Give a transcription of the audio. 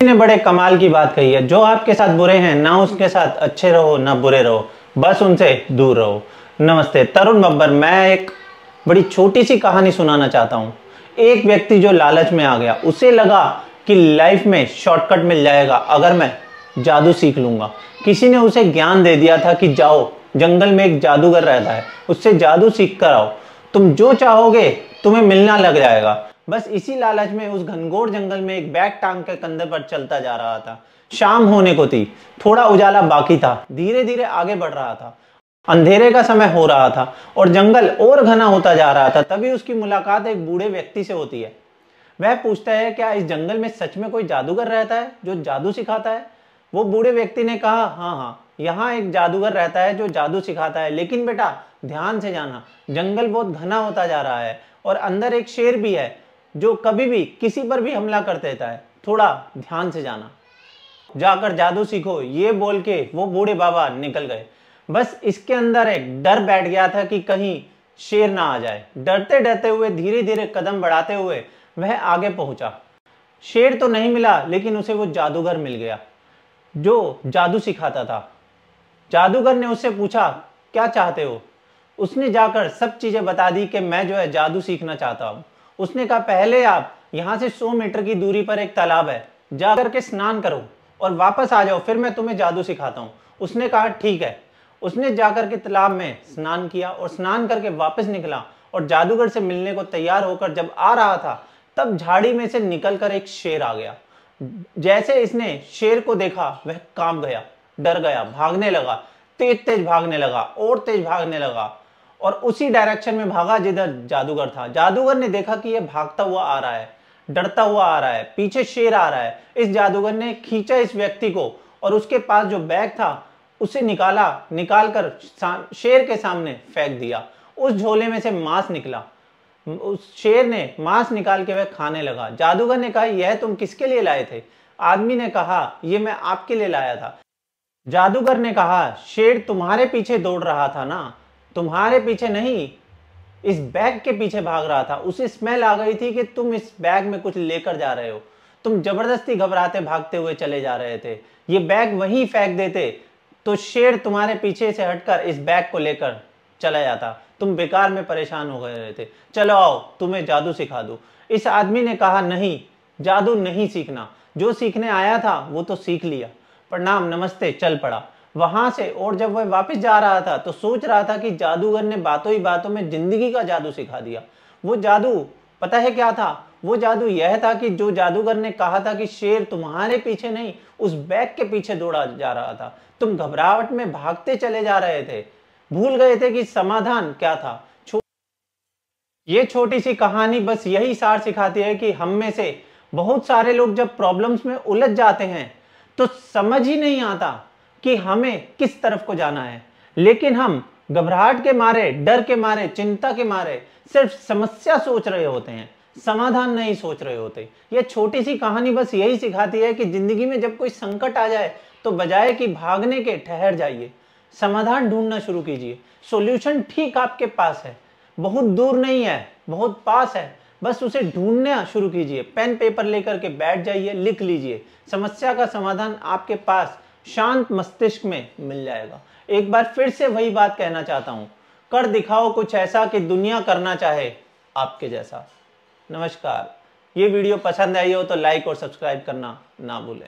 ने बड़े कमाल की बात कही है, जो आपके साथ बुरे हैं ना उसके साथ अच्छे रहो ना बुरे रहो, बस उनसे दूर रहो। नमस्ते, तरुण बब्बर। मैं एक बड़ी छोटी सी कहानी सुनाना चाहता हूँ। एक व्यक्ति जो लालच में आ गया, उसे लगा कि लाइफ में शॉर्टकट मिल जाएगा अगर मैं जादू सीख लूंगा। किसी ने उसे ज्ञान दे दिया था कि जाओ, जंगल में एक जादूगर रहता है, उससे जादू सीख कर आओ, तुम जो चाहोगे तुम्हें मिलना लग जाएगा। बस इसी लालच में उस घनघोर जंगल में एक बैग टांग के कंधे पर चलता जा रहा था। शाम होने को थी, थोड़ा उजाला बाकी था, धीरे धीरे आगे बढ़ रहा था। अंधेरे का समय हो रहा था और जंगल और घना होता जा रहा था। तभी उसकी मुलाकात एक बूढ़े व्यक्ति से होती है। वह पूछता है, क्या इस जंगल में सच में कोई जादूगर रहता है जो जादू सिखाता है? वो बूढ़े व्यक्ति ने कहा, हाँ हाँ, यहाँ एक जादूगर रहता है जो जादू सिखाता है, लेकिन बेटा ध्यान से जाना, जंगल बहुत घना होता जा रहा है और अंदर एक शेर भी है जो कभी भी किसी पर भी हमला कर देता है, थोड़ा ध्यान से जाना, जाकर जादू सीखो। ये बोल के वो बूढ़े बाबा निकल गए। बस इसके अंदर एक डर बैठ गया था कि कहीं शेर ना आ जाए। डरते डरते हुए धीरे धीरे कदम बढ़ाते हुए वह आगे पहुंचा। शेर तो नहीं मिला, लेकिन उसे वो जादूगर मिल गया जो जादू सिखाता था। जादूगर ने उससे पूछा, क्या चाहते हो? उसने जाकर सब चीजें बता दी कि मैं जो है जादू सीखना चाहता हूँ। उसने कहा, पहले आप यहाँ से 100 मीटर की दूरी पर एक तालाब है, जाकर के स्नान करो और वापस आ जाओ, फिर मैं तुम्हें जादू सिखाता हूँ। उसने कहा, ठीक है। उसने जाकर के तालाब में स्नान किया और स्नान करके वापस निकला और जादूगर से मिलने को तैयार होकर जब आ रहा था, तब झाड़ी में से निकलकर एक शेर आ गया। जैसे इसने शेर को देखा, वह कांप गया, डर गया, भागने लगा, तेज तेज भागने लगा और तेज भागने लगा और उसी डायरेक्शन में भागा जिधर जादूगर था। जादूगर ने देखा कि यह भागता हुआ आ रहा है, डरता हुआ आ रहा है, पीछे शेर आ रहा है। इस जादूगर ने खींचा इस व्यक्ति को और उसके पास जो बैग था उसे निकालकर शेर के सामने फेंक दिया। उस झोले में से मांस निकला। उस शेर ने मांस निकाल के वह खाने लगा। जादूगर ने कहा, यह तुम किसके लिए लाए थे? आदमी ने कहा, यह मैं आपके लिए लाया था। जादूगर ने कहा, शेर तुम्हारे पीछे दौड़ रहा था ना? तुम्हारे पीछे नहीं, इस बैग के पीछे भाग रहा था। उसे स्मेल आ गई थी कि तुम इस बैग में कुछ लेकर जा रहे हो। तुम जबरदस्ती घबराते भागते हुए चले जा रहे थे। ये बैग वहीं फेंक देते तो शेर तुम्हारे पीछे से हटकर इस बैग को लेकर चला जाता। तुम बेकार में परेशान हो गए थे। चलो आओ, तुम्हें जादू सिखा दूं। इस आदमी ने कहा, नहीं, जादू नहीं सीखना, जो सीखने आया था वो तो सीख लिया, प्रणाम नमस्ते, चल पड़ा वहां से। और जब वह वापस जा रहा था तो सोच रहा था कि जादूगर ने बातों ही बातों में जिंदगी का जादू सिखा दिया। वो जादू पता है क्या था? वो जादू यह था कि जो जादूगर ने कहा था कि शेर तुम्हारे पीछे नहीं, उस बैग के पीछे दौड़ा जा रहा था। तुम घबराहट में भागते चले जा रहे थे, भूल गए थे कि समाधान क्या था। ये छोटी सी कहानी बस यही सार सिखाती है कि हम में से बहुत सारे लोग जब प्रॉब्लम्स में उलझ जाते हैं तो समझ ही नहीं आता कि हमें किस तरफ को जाना है, लेकिन हम घबराहट के मारे, डर के मारे, चिंता के मारे सिर्फ समस्या सोच रहे होते हैं, समाधान नहीं सोच रहे होते। यह छोटी सी कहानी बस यही सिखाती है कि जिंदगी में जब कोई संकट आ जाए तो बजाय कि भागने के ठहर जाइए, समाधान ढूंढना शुरू कीजिए। सॉल्यूशन ठीक आपके पास है, बहुत दूर नहीं है, बहुत पास है, बस उसे ढूंढना शुरू कीजिए। पेन पेपर लेकर के बैठ जाइए, लिख लीजिए, समस्या का समाधान आपके पास शांत मस्तिष्क में मिल जाएगा। एक बार फिर से वही बात कहना चाहता हूं, कर दिखाओ कुछ ऐसा कि दुनिया करना चाहे आपके जैसा। नमस्कार। ये वीडियो पसंद आई हो तो लाइक और सब्सक्राइब करना ना भूलें।